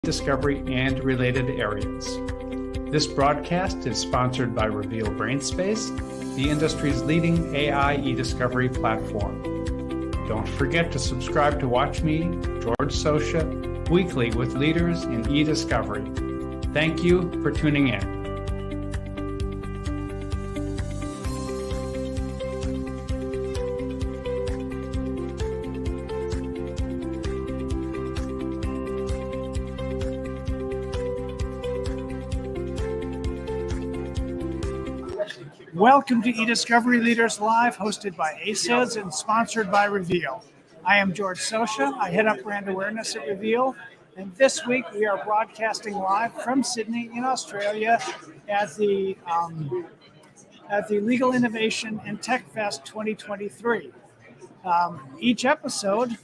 discovery and related areas. This broadcast is sponsored by Reveal Brainspace, the industry's leading AI e-discovery platform. Don't forget to subscribe to Watch Me, George Sosha, weekly with leaders in e-discovery. Thank you for tuning in. Welcome to eDiscovery Leaders Live, hosted by ACES and sponsored by Reveal. I am George Sosha. I head up brand awareness at Reveal. And this week we are broadcasting live from Sydney in Australia at the Legal Innovation and Tech Fest 2023. Each episode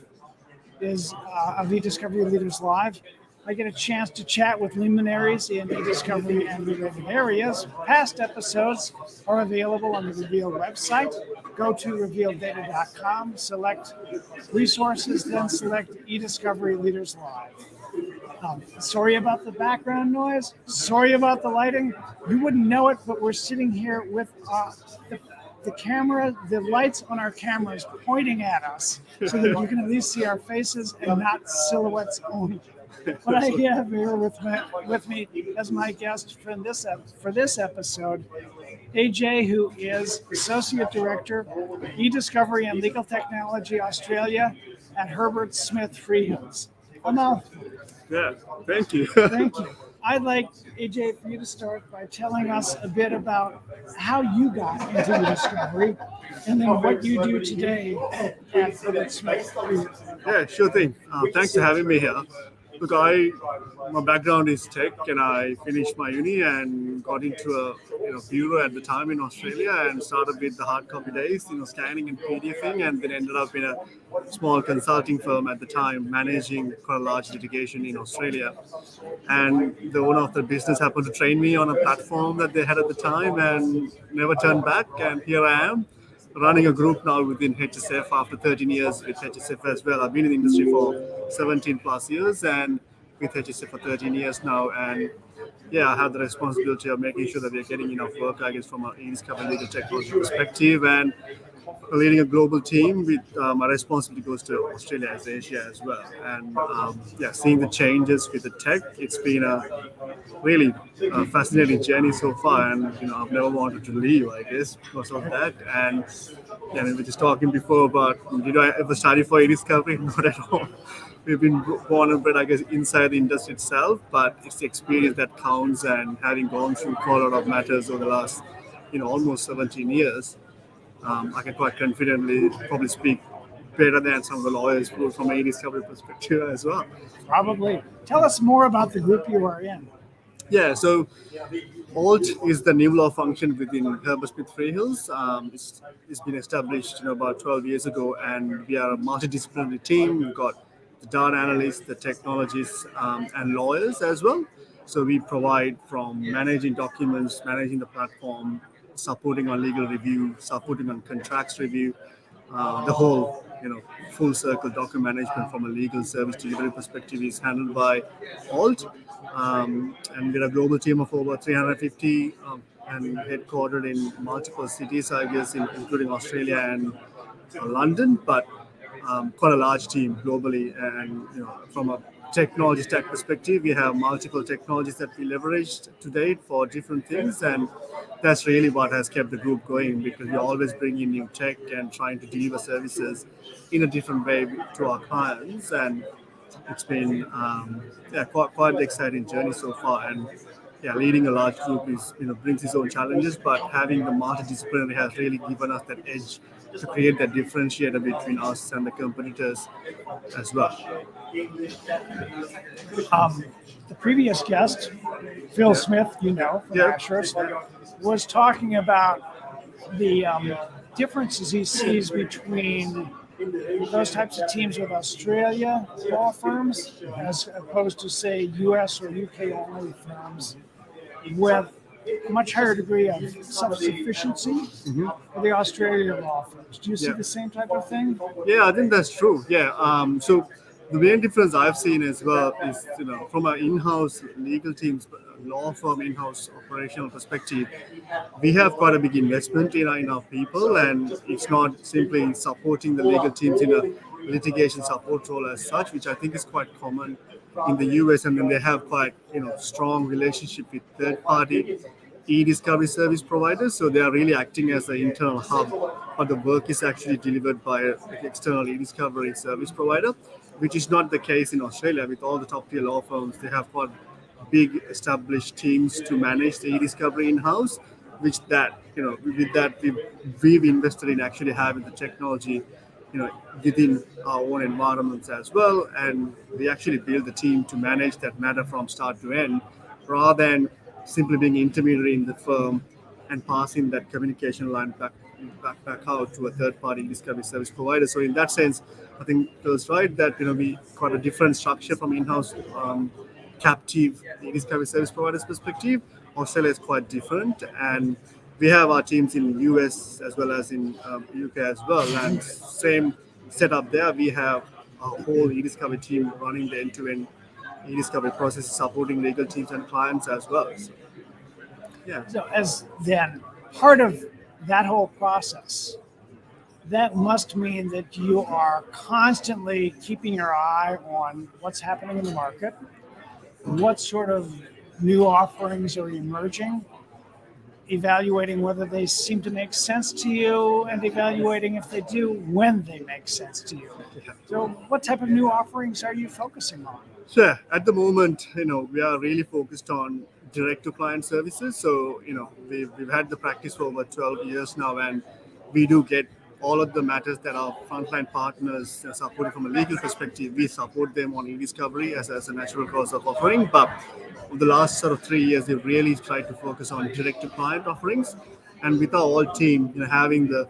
is of eDiscovery Leaders Live. I get a chance to chat with luminaries in e-discovery and related areas. Past episodes are available on the Reveal website. Go to revealdata.com, select resources, then select e-discovery Leaders Live. Sorry about the background noise. Sorry about the lighting. You wouldn't know it, but we're sitting here with the camera, the lights on our cameras pointing at us so that you can at least see our faces and not silhouettes only. But I have here with me as my guest for this episode, AJ, who is Associate Director, E-Discovery and Legal Technology Australia at Herbert Smith Freehills. Yeah, thank you. Thank you. I'd like, AJ, for you to start by telling us a bit about how you got into e-discovery and then what you do today at Herbert Smith Freehills. Yeah, sure thing. Thanks for having me here. Look, my background is tech, and I finished my uni and got into a bureau at the time in Australia and started with the hard copy days, scanning and PDFing, and then ended up in a small consulting firm at the time, managing quite a large litigation in Australia. And the owner of the business happened to train me on a platform that they had at the time, and never turned back. And here I am, running a group now within HSF after 13 years with HSF as well. I've been in the industry for 17 plus years and with HSF for 13 years now. And yeah, I have the responsibility of making sure that we're getting enough work, I guess, from an e-discovery legal technology perspective, and leading a global team with my responsibility goes to Australia as Asia as well. And seeing the changes with the tech, it's been a really fascinating journey so far, and I've never wanted to leave, I guess, because of that. And we were just talking before about, did I ever study for e-discovery? Not at all. We've been born and bred, I guess, inside the industry itself, but it's the experience that counts. And having gone through quite a lot of matters over the last, almost 17 years, I can quite confidently probably speak better than some of the lawyers from an e-discovery perspective as well. Probably. Tell us more about the group you are in. Yeah, so ALT is the new law function within Herbert Smith Freehills. It's been established about 12 years ago, and we are a multidisciplinary team. We've got the data analysts, the technologists, and lawyers as well. So we provide from managing documents, managing the platform, supporting on legal review, supporting on contracts review, the whole full circle document management from a legal service delivery perspective is handled by ALT. And we're a global team of over 350 and headquartered in multiple cities, I guess, including Australia and London, but quite a large team globally. And from a technology stack perspective, we have multiple technologies that we leveraged to date for different things, and that's really what has kept the group going, because we always bring in new tech and trying to deliver services in a different way to our clients. And it's been quite an exciting journey so far. And leading a large group is brings its own challenges, but having the multidisciplinary has really given us that edge to create that differentiator between us and the competitors as well. The previous guest, Phil Smith, from Ashurst, was talking about the differences he sees between those types of teams with Australia law firms as opposed to, say, US or UK only firms with a much higher degree of self-sufficiency for the Australian law firms. Do you see the same type of thing? Yeah, I think that's true. Yeah. So The main difference I've seen as well is, from an in-house legal team's law firm in-house operational perspective, we have quite a big investment in our people, and it's not simply supporting the legal teams in a litigation support role as such, which I think is quite common in the US, and then they have quite strong relationship with third-party e-discovery service providers, so they are really acting as an internal hub, but the work is actually delivered by an external e-discovery service provider, which is not the case in Australia. With all the top-tier law firms, they have quite big established teams to manage the e-discovery in-house, which with that we've invested in actually having the technology within our own environments as well, and we actually build the team to manage that matter from start to end, rather than simply being intermediary in the firm and passing that communication line back out to a third party discovery service provider. So in that sense, I think Phil's right that we quite a different structure from in-house captive discovery service providers perspective. Australia is quite different, and we have our teams in US as well as in UK as well, and same setup there. We have a whole e-discovery team running the end-to-end e-discovery process, supporting legal teams and clients as well. So, yeah. So, as then part of that whole process, that must mean that you are constantly keeping your eye on what's happening in the market, what sort of new offerings are emerging, evaluating whether they seem to make sense to you, and evaluating if they do, when they make sense to you. So what type of new offerings are you focusing on? Sure. At the moment, we are really focused on direct-to-client services. So, we've had the practice for over 12 years now, and we do get all of the matters that our frontline partners are supporting from a legal perspective. We support them on e-discovery as a natural course of offering. But the last sort of 3 years, we've really tried to focus on direct-to-client offerings. And with our whole team, having the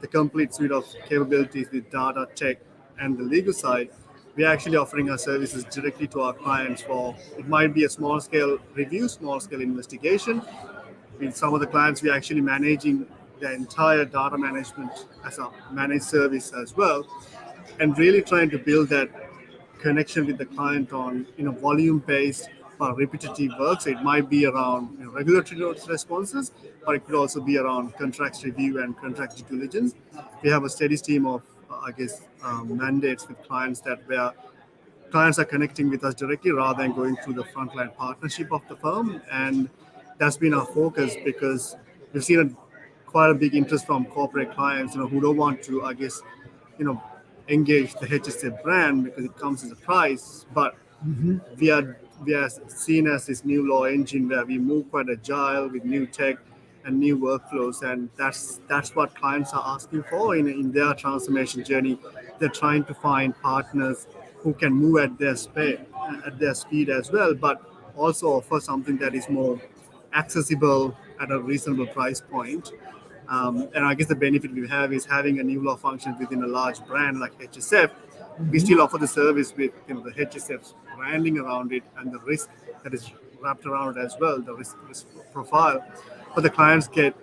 complete suite of capabilities with data, tech, and the legal side, we're actually offering our services directly to our clients for, it might be a small scale review, small scale investigation. With some of the clients, we're actually managing the entire data management as a managed service as well, and really trying to build that connection with the client on volume based or repetitive work. So it might be around regulatory notice responses, but it could also be around contracts review and contract due diligence. We have a steady stream of mandates with clients where clients are connecting with us directly rather than going through the frontline partnership of the firm, and that's been our focus because we've seen quite a big interest from corporate clients who don't want to engage the HSF brand because it comes as a price, but we are seen as this new law engine where we move quite agile with new tech and new workflows, and that's what clients are asking for in their transformation journey. They're trying to find partners who can move at their speed as well, but also offer something that is more accessible at a reasonable price point. And I guess the benefit we have is having a new law function within a large brand like HSF. We still offer the service with the HSF's branding around it and the risk that is wrapped around it as well, the risk profile. But the clients get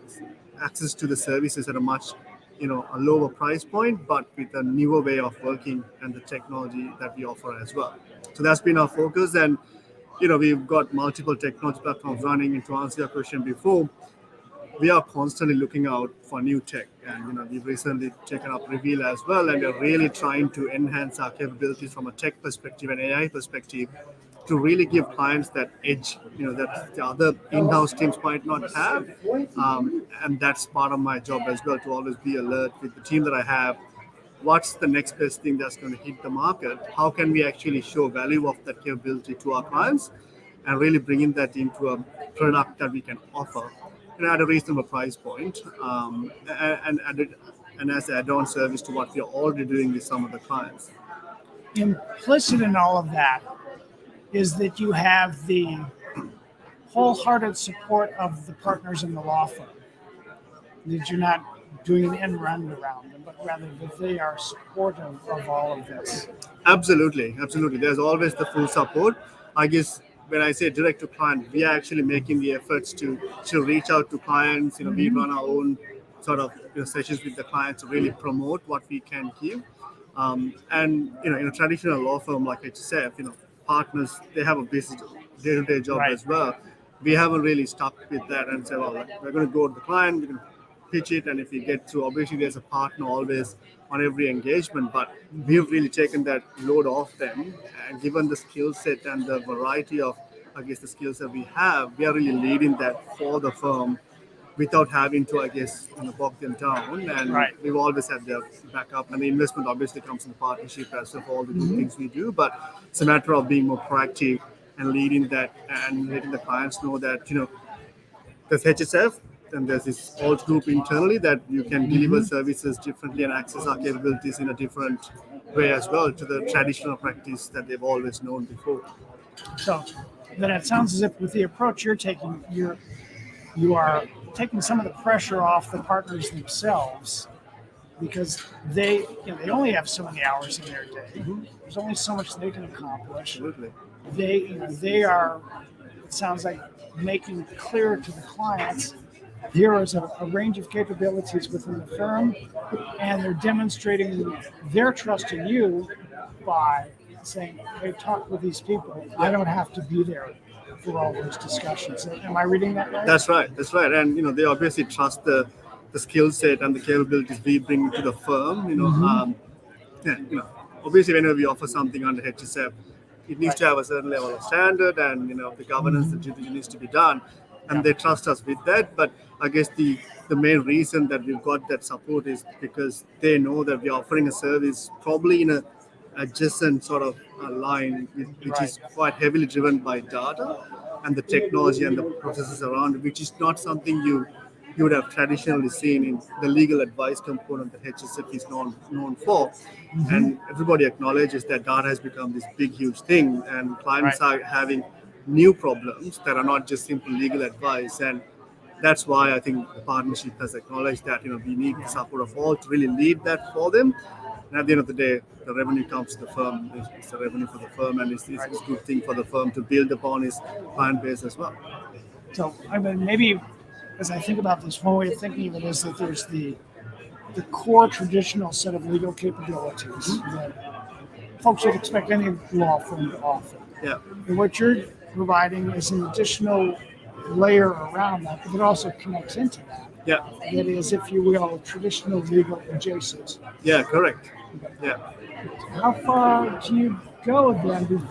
access to the services at a much a lower price point, but with a newer way of working and the technology that we offer as well. So that's been our focus, and we've got multiple technology platforms running. And to answer your question before, we are constantly looking out for new tech, and we've recently taken up Reveal as well, and we're really trying to enhance our capabilities from a tech perspective and AI perspective to really give clients that edge, that the other in-house teams might not have. And that's part of my job as well, to always be alert with the team that I have. What's the next best thing that's going to hit the market? How can we actually show value of that capability to our clients and really bringing that into a product that we can offer at a reasonable price point, and as an add-on service to what we are already doing with some of the clients. Implicit in all of that is that you have the wholehearted support of the partners in the law firm. That you're not doing an end run around them, but rather that they are supportive of all of this. Absolutely. There's always the full support. I guess when I say direct to client, we are actually making the efforts to reach out to clients. We run our own sort of sessions with the clients to really promote what we can give. And in a traditional law firm like HSF, partners, they have a busy day-to-day job Right. as well. We haven't really stuck with that and said, well, we're going to go to the client, we're going to pitch it, and if we get through, obviously there's a partner always on every engagement, but we've really taken that load off them, and given the skill set and the variety of, I guess, the skills that we have, we are really leading that for the firm without having to, I guess, bog them down. And Right. we've always had their backup. And the investment obviously comes in the partnership as well for all the good things we do. But it's a matter of being more proactive and leading that and letting the clients know that, there's HSF and there's this alt group internally that you can deliver services differently and access our capabilities in a different way as well to the traditional practice that they've always known before. So then it sounds as if with the approach you're taking, you are taking some of the pressure off the partners themselves, because they only have so many hours in their day. There's only so much they can accomplish. Absolutely. They are, it sounds like, making clear to the clients, here is a range of capabilities within the firm, and they're demonstrating their trust in you by saying, hey, talk with these people. I don't have to be there for all those discussions. Am I reading that right? That's right. And they obviously trust the skill set and the capabilities we bring to the firm. Obviously whenever we offer something under HSF, it needs to have a certain level of standard, and the governance, the due diligence needs to be done, and they trust us with that. But I guess the main reason that we've got that support is because they know that we're offering a service probably in a adjacent sort of line, which is quite heavily driven by data and the technology and the processes around it, which is not something you would have traditionally seen in the legal advice component that HSF is known for. And everybody acknowledges that data has become this big, huge thing, and clients are having new problems that are not just simple legal advice. And that's why I think the partnership has acknowledged that we need the support of all to really lead that for them. And at the end of the day, the revenue comes to the firm. It's the revenue for the firm, and it's a good thing for the firm to build upon its client base as well. So, I mean, maybe as I think about this, one way of thinking of it is that there's the core traditional set of legal capabilities that folks would expect any law firm to offer. Yeah. And what you're providing is an additional layer around that, but it also connects into that. Yeah. That is, if you will, traditional legal adjacent. Yeah, correct. Yeah. How far do you go then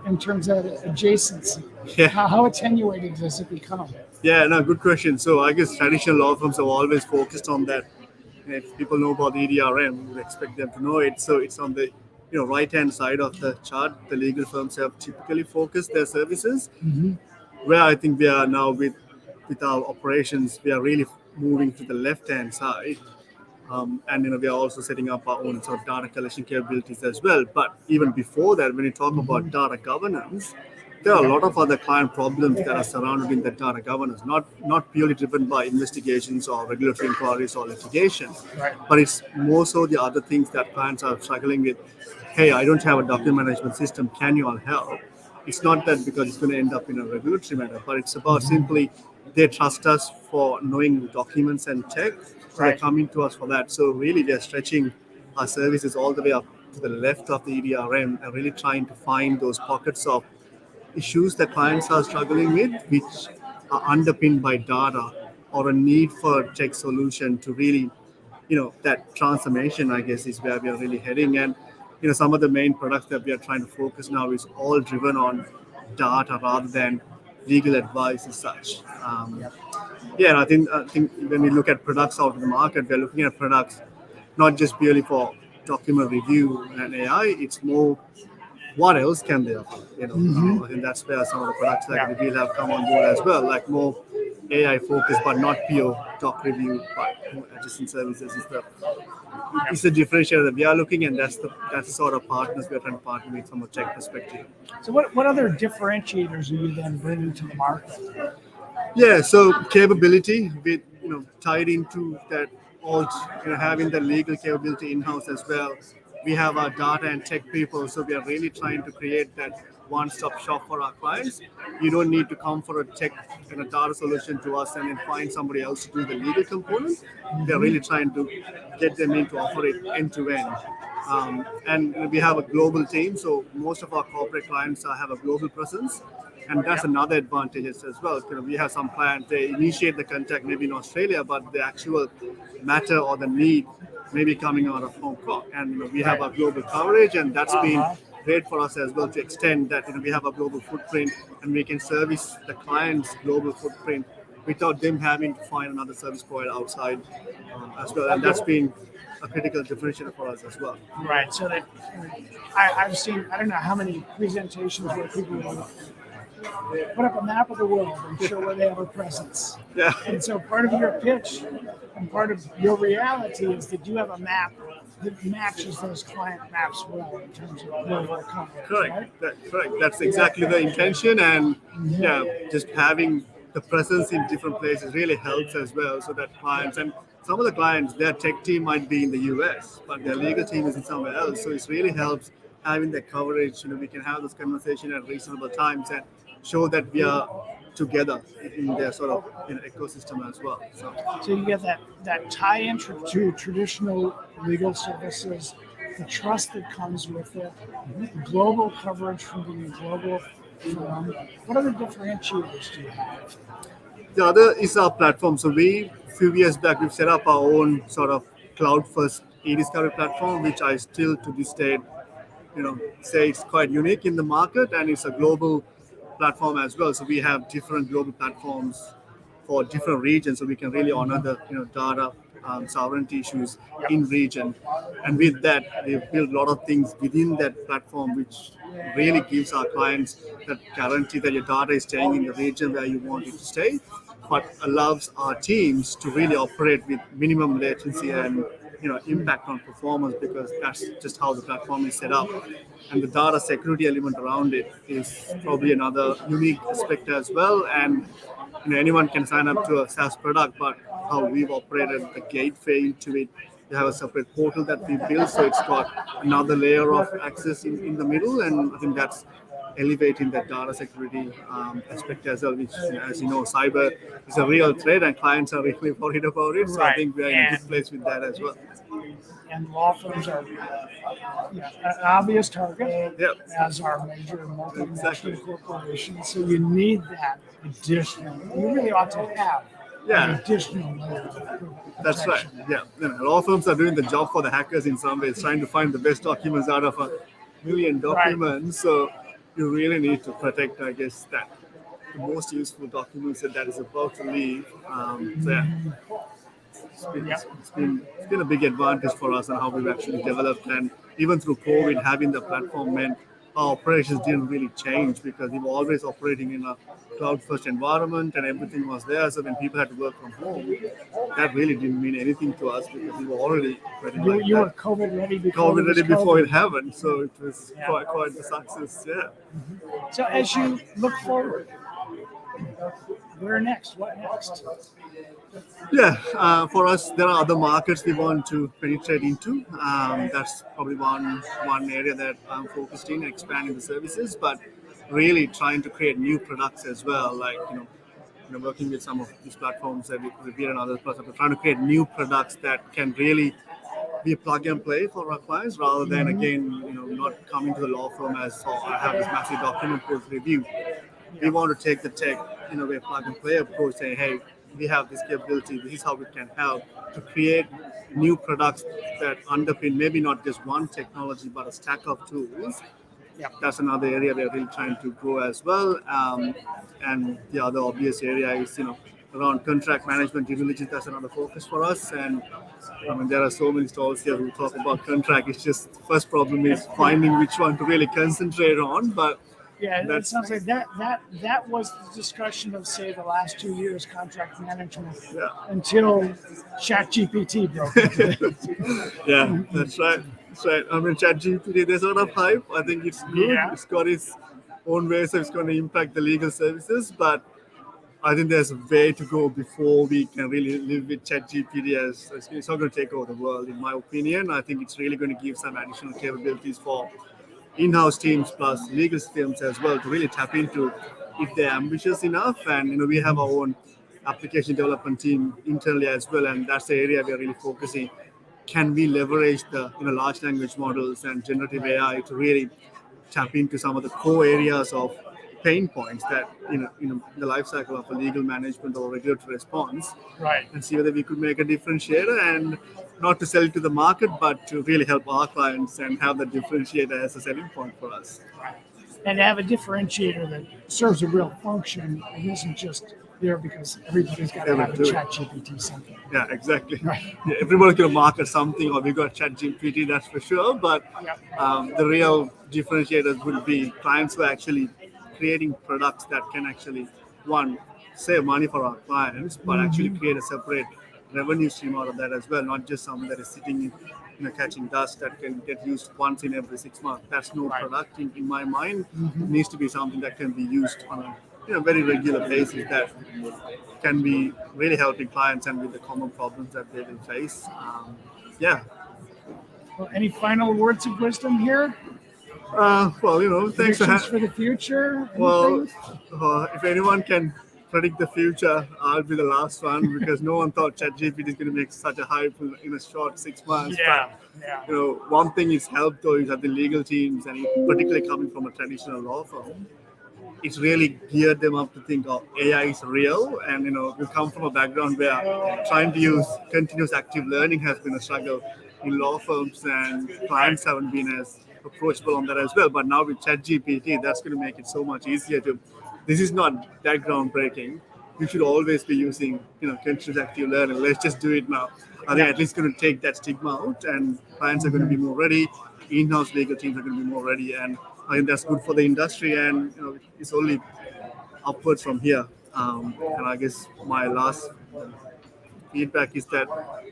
in terms of adjacency? Yeah. How attenuated does it become? Yeah, no, good question. So I guess traditional law firms have always focused on that. If people know about EDRM, we would expect them to know it. So it's on the right-hand side of the chart. The legal firms have typically focused their services. Where I think we are now with our operations, we are really moving to the left-hand side. And we are also setting up our own sort of data collection capabilities as well. But even before that, when you talk about data governance, there are a lot of other client problems that are surrounded in that data governance, not purely driven by investigations or regulatory inquiries or litigation, but it's more so the other things that clients are struggling with. Hey, I don't have a document management system. Can you all help? It's not that because it's going to end up in a regulatory matter, but it's about simply they trust us for knowing documents and tech. So they're coming to us for that. So really, they're stretching our services all the way up to the left of the EDRM and really trying to find those pockets of issues that clients are struggling with, which are underpinned by data or a need for a tech solution to really, that transformation, I guess, is where we are really heading. And, some of the main products that we are trying to focus now is all driven on data rather than legal advice as such. And I think when we look at products out in the market, we're looking at products not just purely for document review and AI. It's more, what else can they offer? And that's where some of the products like Reveal have come on board as well, like more AI focused, but not pure doc review, but more adjacent services. It's the differentiator that we are looking, and that's the sort of partners we're trying to partner with from a tech perspective. So what other differentiators are you then bringing to the market? Yeah, so capability with tied into that alt, having the legal capability in-house as well. We have our data and tech people, so we are really trying to create that one-stop shop for our clients. You don't need to come for a tech and a data solution to us and then find somebody else to do the legal component. They're really trying to get them in to offer it end-to-end. And we have a global team, so most of our corporate clients have a global presence. And that's another advantage as well. We have some clients, they initiate the contact maybe in Australia, but the actual matter or the need may be coming out of Hong Kong. And we have our global coverage, and that's been great for us as well to extend that. We have a global footprint, and we can service the client's global footprint without them having to find another service provider outside as well. And that's been a critical differentiator for us as well. Right. So that I've seen, I don't know how many presentations where people will put up a map of the world and show where they have a presence. Yeah. And so part of your pitch and part of your reality is that you have a map that matches those client maps well in terms of where we're coming. Correct. Correct. That's exactly the intention, and just having the presence in different places really helps as well. So that clients, and some of the clients, their tech team might be in the US, but their legal team is in somewhere else. So it really helps having that coverage. We can have this conversation at reasonable times and show that we are together in their sort of ecosystem as well. So you get that tie-in to traditional legal services, the trust that comes with it, global coverage from being a global firm. What other differentiators do you have? The other is our platform. So a few years back, we've set up our own sort of cloud-first e-discovery platform, which I still to this day, say it's quite unique in the market, and it's a global platform as well. So we have different global platforms for different regions, so we can really honor the data sovereignty issues in region. And with that, we've built a lot of things within that platform, which really gives our clients that guarantee that your data is staying in the region where you want it to stay, but allows our teams to really operate with minimum latency and impact on performance, because that's just how the platform is set up. And the data security element around it is probably another unique aspect as well. And anyone can sign up to a SaaS product, but how we've operated the gateway into it, we have a separate portal that we built, so it's got another layer of access in the middle, and I think that's elevating that data security aspect as well, which, as you know, cyber is a real threat and clients are really worried about it. So I think we're in a good place with that as well. And law firms are an obvious target, as are major multinational corporations. So you need that additional, you really ought to have an additional layer of protection. That's right. Yeah. Law firms are doing the job for the hackers in some ways, trying to find the best documents out of 1 million documents. So you really need to protect, I guess, the most useful documents that is about to leave. It's been a big advantage for us and how we've actually developed. And even through COVID, having the platform meant our operations didn't really change, because we were always operating in a cloud-first environment and everything was there. So when people had to work from home, that really didn't mean anything to us, because we were already ready. You were COVID ready before it happened. So it was quite a success. Yeah. So as you look forward, where next? What next? For us, there are other markets we want to penetrate into. That's probably one area that I'm focused in, expanding the services, but really trying to create new products as well. Like working with some of these platforms that we build and other platforms, we're trying to create new products that can really be a plug and play for our clients, rather than not coming to the law firm as I have this massive document to review. We want to take the tech a plug and play approach, saying, hey, we have this capability, this is how we can help to create new products that underpin maybe not just one technology, but a stack of tools. That's another area we're really trying to grow as well. And the other obvious area is, around contract management, due diligence. That's another focus for us. And there are so many stalls here who talk about contract. It's just the first problem is finding which one to really concentrate on. But it sounds like that was the discussion of, say, the last 2 years, contract management, until ChatGPT broke it. That's right. ChatGPT, there's a lot of hype. I think it's good. It's got its own way, so it's going to impact the legal services. But I think there's a way to go before we can really live with ChatGPT. It's not going to take over the world, in my opinion. I think it's really going to give some additional capabilities for in-house teams plus legal firms as well to really tap into if they're ambitious enough. And we have our own application development team internally as well, and that's the area we're really focusing. Can we leverage the large language models and generative AI to really tap into some of the core areas of pain points that the life cycle of a legal management or regulatory response, Right. and see whether we could make a differentiator, and not to sell it to the market, but to really help our clients and have that differentiator as a selling point for us. And to have a differentiator that serves a real function and isn't just there because everybody's got to have a ChatGPT something. Yeah, exactly. Right. Yeah, everybody's going to market something, or we got ChatGPT, that's for sure. But the real differentiators would be clients who are actually creating products that can actually, one, save money for our clients, but actually create a separate revenue stream out of that as well, not just something that is sitting in catching dust that can get used once in every 6 months. That's no product in my mind. It needs to be something that can be used on a very regular basis, that can be really helping clients and with the common problems that they will face. Well, any final words of wisdom here? Thanks for the future. Well, if anyone can predict the future, I'll be the last one, because no one thought ChatGPT is going to make such a hype in a short 6 months. But, one thing is helped though is that the legal teams, and particularly coming from a traditional law firm, it's really geared them up to think, AI is real. And we come from a background where trying to use continuous active learning has been a struggle in law firms, and clients haven't been as approachable on that as well. But now with ChatGPT, that's going to make it so much easier to. This is not that groundbreaking. You should always be using, continuous active learning. Let's just do it now. I think at least going to take that stigma out, and clients are going to be more ready. In-house legal teams are going to be more ready, and I think that's good for the industry. And it's only upwards from here. And I guess my last feedback is that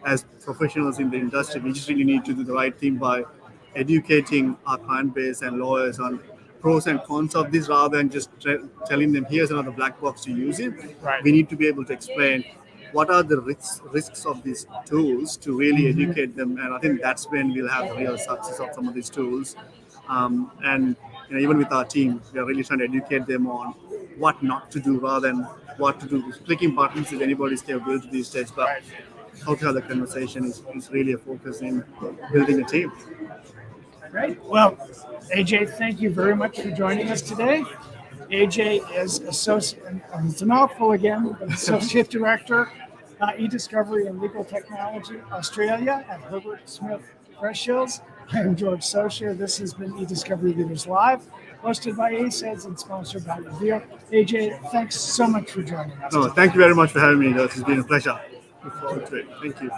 as professionals in the industry, we just really need to do the right thing by educating our client base and lawyers on pros and cons of this, rather than just telling them here's another black box to use it. Right. We need to be able to explain what are the risks of these tools to really educate them, and I think that's when we'll have the real success of some of these tools. And even with our team, we are really trying to educate them on what not to do rather than what to do. Clicking buttons is anybody's capability these days, but how to have the conversation is really a focus in building a team. Great. Well, AJ, thank you very much for joining us today. AJ is it's a mouthful again, but Associate Director, E-Discovery and Legal Technology, Australia at Herbert Smith Freshills. I am George Socia. This has been E-Discovery Leaders Live, hosted by ACEDS and sponsored by Reveal. AJ, thanks so much for joining us. No, thank you very much for having me. It's been a pleasure. Look forward to it. Thank you.